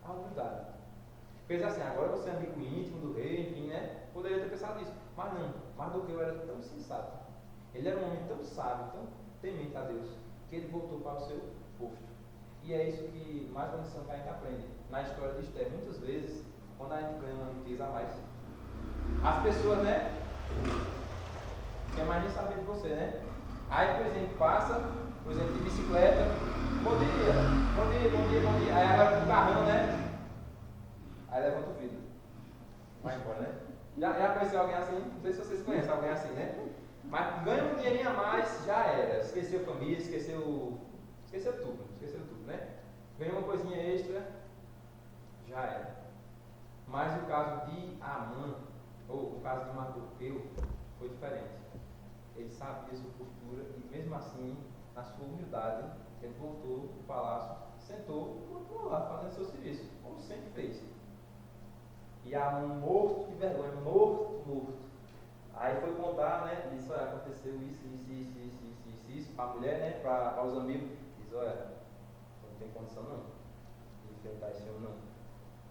A humildade. Fez assim: agora você é amigo íntimo do rei, enfim, né? Poderia ter pensado nisso. Mas não, Mardoqueu era tão sensato. Ele era um homem tão sábio, tão temente a Deus, que ele voltou para o seu posto. E é isso que mais uma lição que a gente aprende na história de Esté. Muitas vezes, quando a gente ganha uma riqueza a mais, as pessoas, né? Quer mais nem saber de você, né? Aí, por exemplo, passa, por exemplo, de bicicleta. Bom dia, bom dia, bom dia, bom dia. Aí agora com o carrão, né? Aí levanta o vidro. Vai embora, né? Já conheceu alguém assim? Não sei se vocês conhecem alguém assim, né? Mas ganha um dinheirinho a mais, já era. Esqueceu família, esqueceu tudo, né? Ganhou uma coisinha extra, já era. Mas o caso de Amã, ou o caso de Mardoqueu, foi diferente. Ele sabia sua postura e mesmo assim, na sua humildade, ele voltou para o palácio, sentou e continuou lá fazendo seu serviço, como sempre fez. E Amã morto de vergonha, morto. Aí foi contar, né? Disse: olha, aconteceu isso para a mulher, né? Para os amigos. Diz: olha, não tem condição não de enfrentar esse homem não.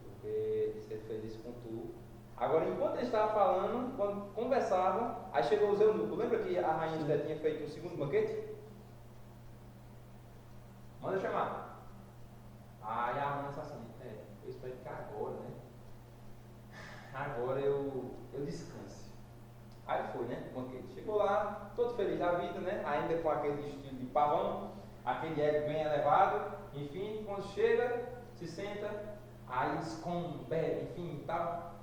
Porque se ele fez isso com tu. Agora, enquanto ele estava falando, quando conversava, aí chegou os eunucos. Lembra que a rainha Esté tinha feito o segundo banquete? Manda chamar. Aí a Amã disse assim: eu espero que agora, né? Agora eu descanse. Aí foi, né? O banquete. Chegou lá, todo feliz da vida, né? Ainda com aquele estilo de pavão, aquele ego bem elevado. Enfim, quando chega, se senta, aí eles comem, bebem, enfim, tal.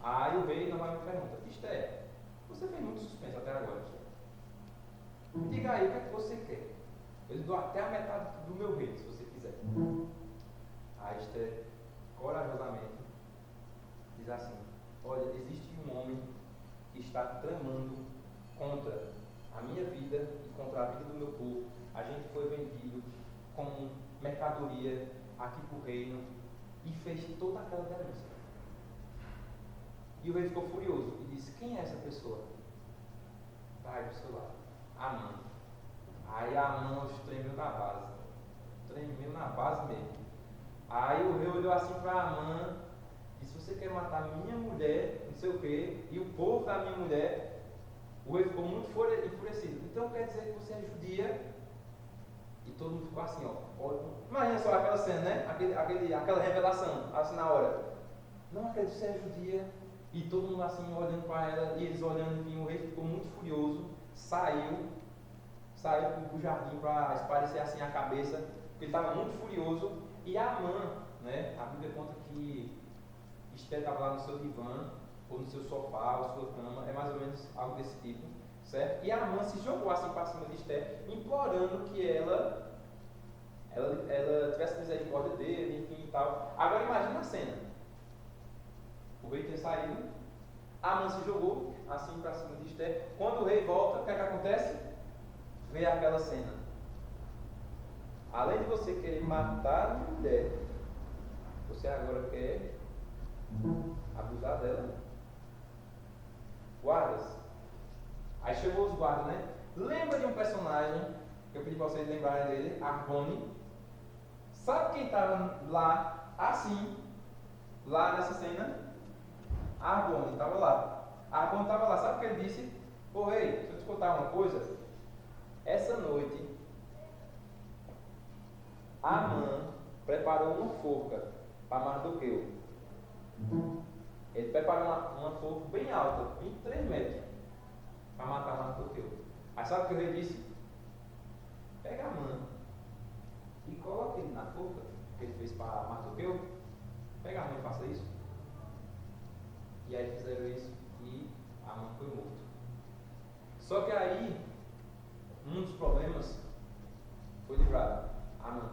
Aí o rei normalmente pergunta: Esté, você fez muito suspense até agora, Esté. Diga aí o que é que você quer. Eu lhe dou até a metade do meu reino, se você quiser. Aí Esté, corajosamente, diz assim: olha, existe um homem que está tramando contra a minha vida e contra a vida do meu povo. A gente foi vendido como mercadoria aqui para o reino e fez toda aquela denúncia. E o rei ficou furioso e disse: quem é essa pessoa? Vai do seu lado. Amã. Aí Amã tremeu na base. Tremeu na base mesmo. Aí o rei olhou assim para Amã e disse: você quer matar minha mulher, não sei o quê, e o povo da minha mulher? O rei ficou muito enfurecido. Então quer dizer que você é judia? E todo mundo ficou assim, ó. Imagina só aquela cena, né? Aquela revelação, assim na hora. Não acredito que você é judia. E todo mundo assim olhando para ela, e eles olhando, enfim, o rei ficou muito furioso, saiu para o jardim para esparecer assim a cabeça porque ele estava muito furioso. E Amã, né, a Bíblia conta que Esther estava lá no seu divã, ou no seu sofá, ou sua cama, é mais ou menos algo desse tipo, certo? E Amã se jogou assim para cima de Esther, implorando que ela tivesse misericórdia dele, enfim e tal. Agora imagina a cena. O rei tinha saído, Amã se jogou assim para cima de Esther. Quando o rei volta, o que é que acontece? Vê aquela cena. Além de você querer matar a mulher, você agora quer abusar dela. Guardas. Aí chegou os guardas, né? Lembra de um personagem que eu pedi para vocês lembrarem dele, Arbone. Sabe quem estava lá, assim, lá nessa cena? Arbone estava lá. Arbone estava lá. Sabe o que ele disse? Ô rei, deixa eu te contar uma coisa. Essa noite, Amã preparou uma forca para Mardoqueu. Ele preparou uma forca bem alta, 23 metros, para matar Mardoqueu. Aí sabe o que o rei disse? Pega Amã e coloca ele na forca que ele fez para Mardoqueu. Pega Amã e faça isso. E aí fizeram isso e Amã foi morto. Só que aí, um dos problemas foi livrado. Amã.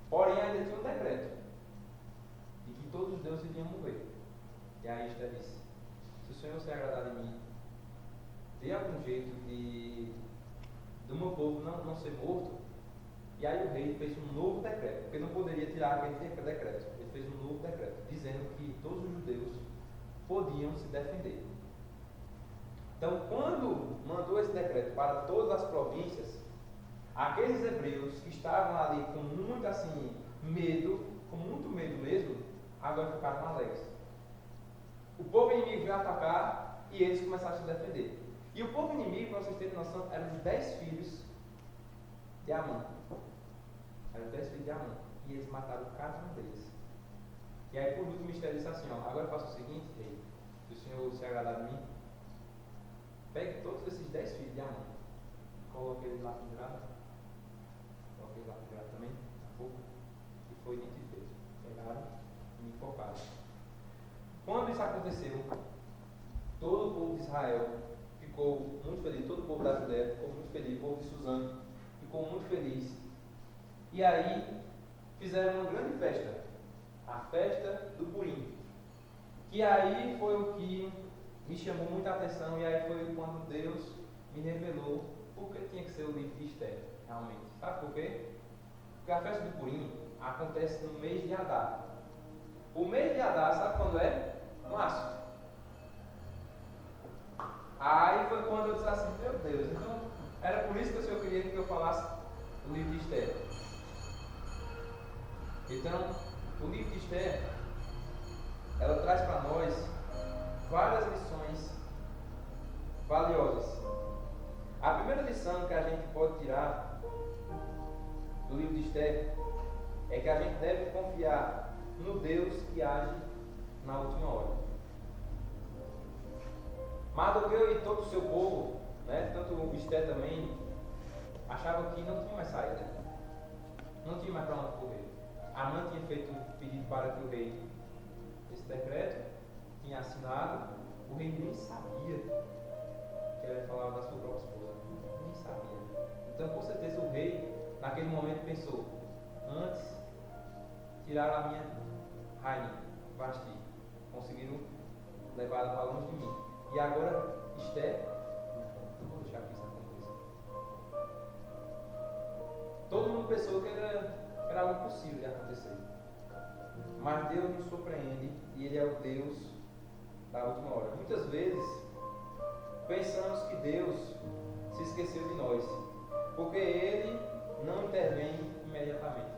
Porém, ainda tinha um decreto de que todos os deuses iriam morrer. E aí Esther disse: se o Senhor se agradar de mim, dê algum jeito do meu povo não ser morto. E aí o rei fez um novo decreto, porque não poderia tirar aquele decreto. Ele fez um novo decreto, dizendo que todos os judeus podiam se defender. Então, quando mandou esse decreto para todas as províncias, aqueles hebreus que estavam ali com muito assim medo, com muito medo mesmo, agora ficaram alegres. O povo inimigo veio atacar e eles começaram a se defender. E o povo inimigo, para vocês terem noção, eram os 10 filhos de Amã. Eram os 10 filhos de Amã. E eles mataram cada um deles. E aí, por último, o Esther disse assim: ó, agora faça o seguinte, rei, se o Senhor se agradar de mim, pegue todos esses 10 filhos de Amã, coloque eles lá pendurados, coloque eles lá pendurados também, na forca, e foi dito e feito. Pegaram e enfocaram. Quando isso aconteceu, todo o povo de Israel ficou muito feliz, todo o povo da Judéia ficou muito feliz, o povo de Suzã ficou muito feliz. E aí fizeram uma grande festa, a festa do Purim. Que aí foi o que me chamou muita atenção, e aí foi quando Deus me revelou por que tinha que ser o livro de Esther, realmente. Sabe por quê? Porque a festa do Purim acontece no mês de Adar. O mês de Adar, sabe quando é? Março. Aí foi quando eu disse assim: meu Deus, então era por isso que o Senhor queria que eu falasse o livro de Esther. Então, o livro de Esther, ela traz para nós várias lições valiosas. A primeira lição que a gente pode tirar do livro de Esther é que a gente deve confiar no Deus que age na última hora. Mardoqueu e todo o seu povo, né, tanto Esther também, achavam que não tinha mais saída, não tinha mais para onde correr. Amã tinha feito pedido para que o rei esse decreto, tinha assinado, o rei nem sabia que ele falava da sua própria esposa, nem sabia. Então, com certeza, o rei, naquele momento, pensou: antes tiraram a minha rainha, Vasti, conseguiram levar ela para longe de mim. E agora, Esther, não vou deixar que isso aconteça. Todo mundo pensou que era algo possível de acontecer. Mas Deus nos surpreende e Ele é o Deus da última hora. Muitas vezes pensamos que Deus se esqueceu de nós, porque Ele não intervém imediatamente.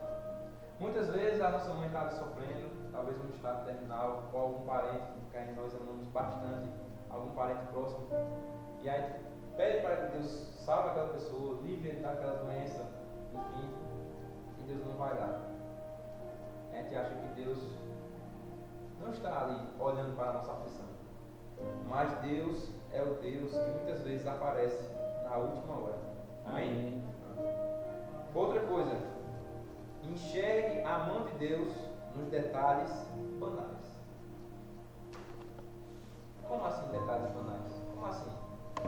Muitas vezes a nossa mãe está sofrendo, talvez um estado terminal, ou algum parente que nós amamos bastante, algum parente próximo, e aí pede para que Deus salve aquela pessoa, livre ele daquela doença, enfim, e Deus não vai dar. A gente acha que Deus não está ali olhando para a nossa aflição, mas Deus é o Deus que muitas vezes aparece na última hora. Amém? Outra coisa, Enxergue a mão de Deus nos detalhes banais. Como assim detalhes banais? Como assim?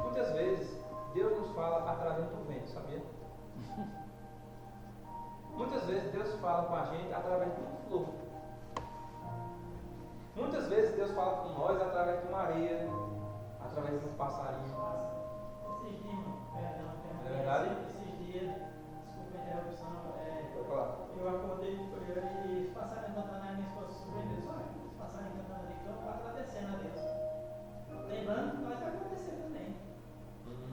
Muitas vezes Deus nos fala através do vento, sabia? Muitas vezes Deus fala com a gente através de uma flor. Muitas vezes Deus fala com nós através de uma areia, através de um passarinho. Esses dias, irmão, É verdade? esses dias, desculpa a interrupção, Pode falar. eu acordei e eles passaram cantando a minha esposa surpreendeu. Olha, eles passaram cantando ali, então agradecendo a Deus. Lembrando que nós vai acontecer também.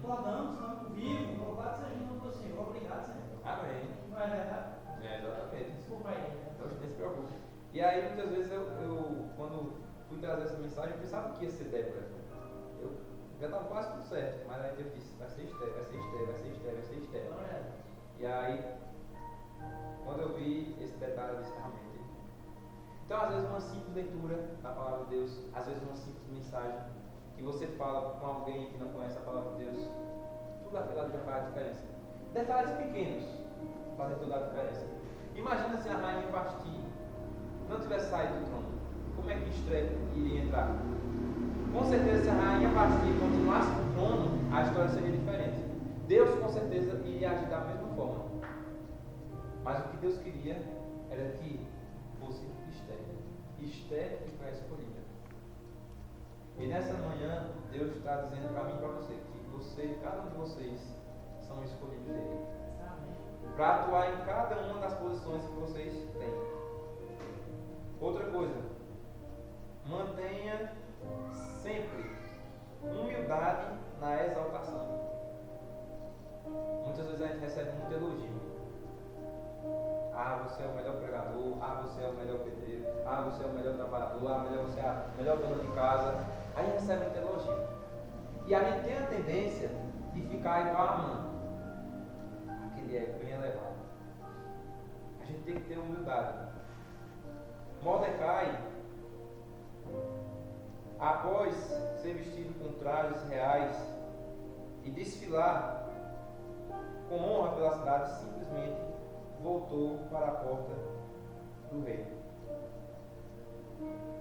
Podamos, estamos vivos, louvado seja o nome do Senhor. Obrigado, Senhor. Amém. Não é verdade? Exatamente. Desculpa aí. Então, nem se preocupe. E aí, muitas vezes, eu quando fui trazer essa mensagem, eu pensava que ia ser Débora. Eu já estava quase tudo certo, mas aí eu disse, vai ser Esther, vai ser Esther, vai ser Esther, vai ser Esther. E aí, quando eu vi esse detalhe, eu disse, realmente. Então, às vezes, uma simples leitura da palavra de Deus, às vezes, uma simples mensagem, que você fala com alguém que não conhece a palavra de Deus, tudo aquilo ali já faz a diferença. Detalhes pequenos fazem toda a diferença. Imagina se a rainha Vasti não tivesse saído do trono. Como é que Esther iria entrar? Com certeza, se a rainha Vasti continuasse no trono, a história seria diferente. Deus, com certeza, iria agir da mesma forma. Mas o que Deus queria era que fosse Esther. Esther que foi a escolhida. E nessa manhã, Deus está dizendo para mim e para você que cada um de vocês são escolhidos dele. Para atuar em cada uma das posições que vocês têm. Outra coisa, mantenha sempre humildade na exaltação. Muitas vezes a gente recebe muito elogio. Ah, você é o melhor pregador. Ah, você é o melhor pedreiro. Ah, você é o melhor trabalhador. Ah, você é a melhor dona de casa. Aí a gente recebe muito elogio. E a gente tem a tendência de ficar igual a Amã. Aquele é bem elevado. A gente tem que ter humildade. Mordecai, após ser vestido com trajes reais e desfilar com honra pela cidade, simplesmente voltou para a porta do rei.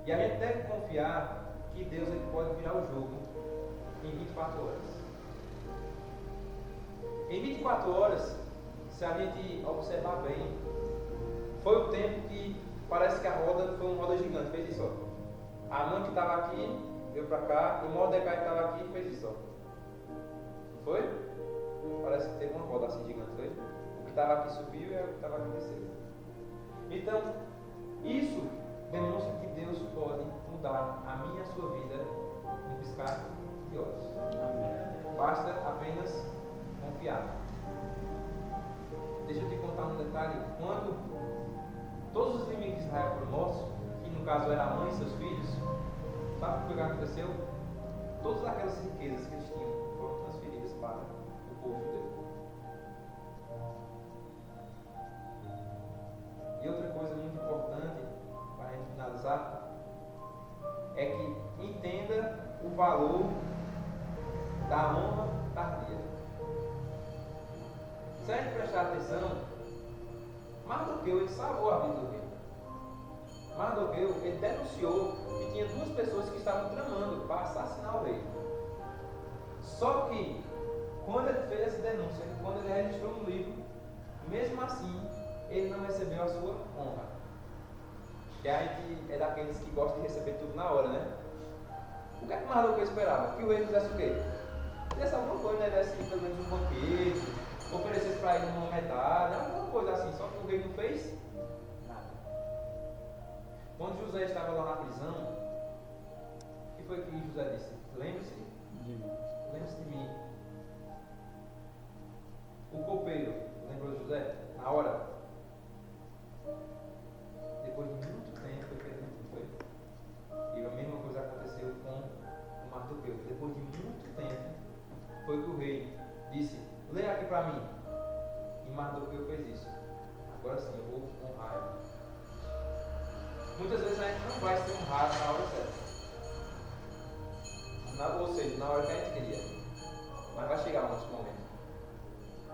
E a gente deve confiar que Deus ele pode virar o jogo em 24 horas. Em 24 horas, se a gente observar bem, foi o tempo que parece que a roda foi uma roda gigante, fez isso. Ó. A Amã que estava aqui, veio para cá, e o Mordecai que estava aqui, fez isso. Ó. Não foi? Parece que teve uma roda assim gigante, foi? O que estava aqui subiu e o que estava aqui desceu. Então, isso demonstra que Deus pode mudar a minha e a sua vida no piscar de olhos. Basta apenas confiar. Deixa eu te contar um detalhe. Quando todos os inimigos de Israel foram mortos, que no caso era a mãe e seus filhos, sabe o que aconteceu? Todas aquelas riquezas que eles tinham foram transferidas para o povo judeu. E outra coisa muito importante para a gente finalizar é que entenda o valor da honra tardia. Se a gente prestar atenção, Mardoqueu ele salvou a vida do rei. Mardoqueu ele denunciou que tinha duas pessoas que estavam tramando para assassinar o rei. Só que quando ele fez essa denúncia, quando ele registrou no livro, mesmo assim ele não recebeu a sua honra. Que a gente é daqueles que gostam de receber tudo na hora, né? O que é que Mardoqueu esperava? Que o rei fizesse o quê? Fizesse alguma coisa, né? Desse pelo menos um banquete, oferecesse para ele uma medalha, alguma coisa assim. Só que o rei não fez nada. Quando José estava lá na prisão, o que foi que José disse? Lembre-se de mim. O copeiro, lembrou de José? Na hora. Depois de muito tempo, foi. E a mesma coisa aconteceu com o Mardoqueu. Depois de muito tempo, foi que o rei disse: leia aqui para mim. E Mardoqueu fez isso. Agora sim, eu vou honrar ele. Muitas vezes a gente não vai ser honrado na hora certa. Ou seja, na hora que a gente queria. Mas vai chegar o nosso momento.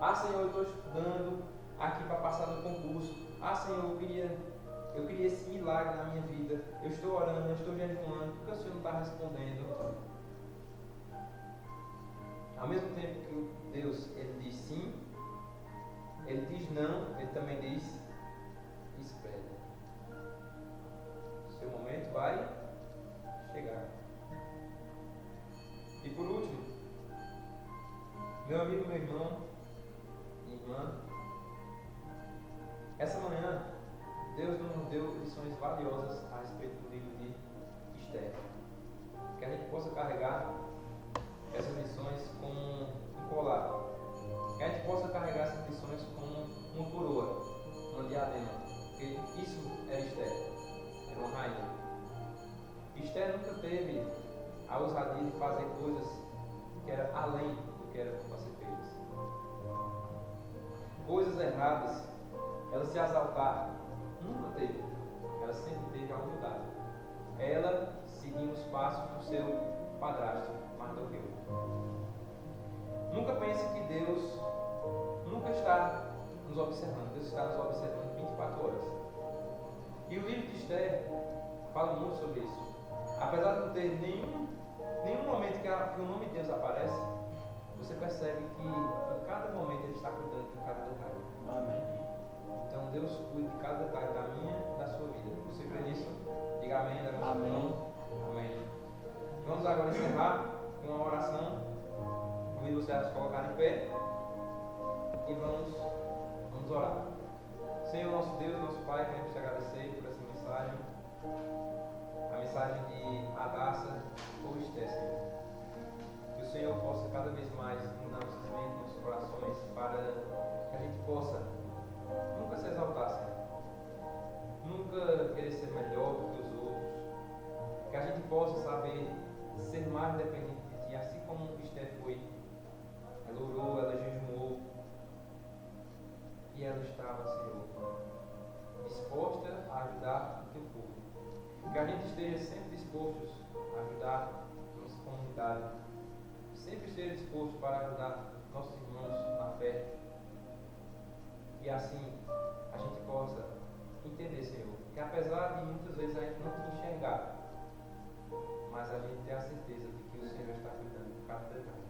Ah, Senhor, eu estou estudando, aqui para passar no concurso. Ah, Senhor, eu queria esse milagre na minha vida. Eu estou orando, eu estou jejuando, porque o Senhor não está respondendo. Ao mesmo tempo que Deus ele diz sim, ele diz não, ele também diz espere. O seu momento vai chegar. E por último, meu amigo, meu irmão, minha irmã, essa manhã Deus nos deu lições valiosas a respeito do livro de Esther. Que a gente possa carregar essas lições como um colar. Que a gente possa carregar essas lições como uma coroa, uma diadema. Porque isso era Esther. Era uma rainha. Esther nunca teve a ousadia de fazer coisas que eram além do que era para ser feitas. Coisas erradas, ela se exaltar, nunca teve. Ela sempre teve a humildade. Ela seguindo os passos do seu padrasto, Mardoqueu. Nunca pense que Deus nunca está nos observando. Deus está nos observando 24 horas. E o livro de Esther fala muito sobre isso. Apesar de não ter nenhum momento que o nome de Deus aparece, você percebe que em cada momento Ele está cuidando de cada detalhe. Amém. Então Deus cuida de cada detalhe da minha e da sua vida. Você crê nisso? Diga amém. Amém. Amém. Vamos agora encerrar com uma oração. Convido você a se colocar em pé e vamos orar. Senhor, nosso Deus, nosso Pai, queremos te agradecer por essa mensagem. A mensagem de Hadassah ou Esther, Senhor. Que o Senhor possa cada vez mais mudar nossas mentes, nossos corações, para que a gente possa nunca se exaltar, Senhor. Nunca querer ser melhor do que os outros. Que a gente possa saber ser mais dependente de Ti, assim como Esther foi. Ela orou, ela jejuou. E ela estava, Senhor, disposta a ajudar o Teu povo. Que a gente esteja sempre disposto a ajudar nossa comunidade. Sempre esteja disposto para ajudar nossos irmãos na fé. E assim a gente possa entender, Senhor, que apesar de muitas vezes a gente não te enxergar, mas a gente tem a certeza de que o Senhor está cuidando de cada detalhe.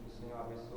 Que o Senhor abençoe.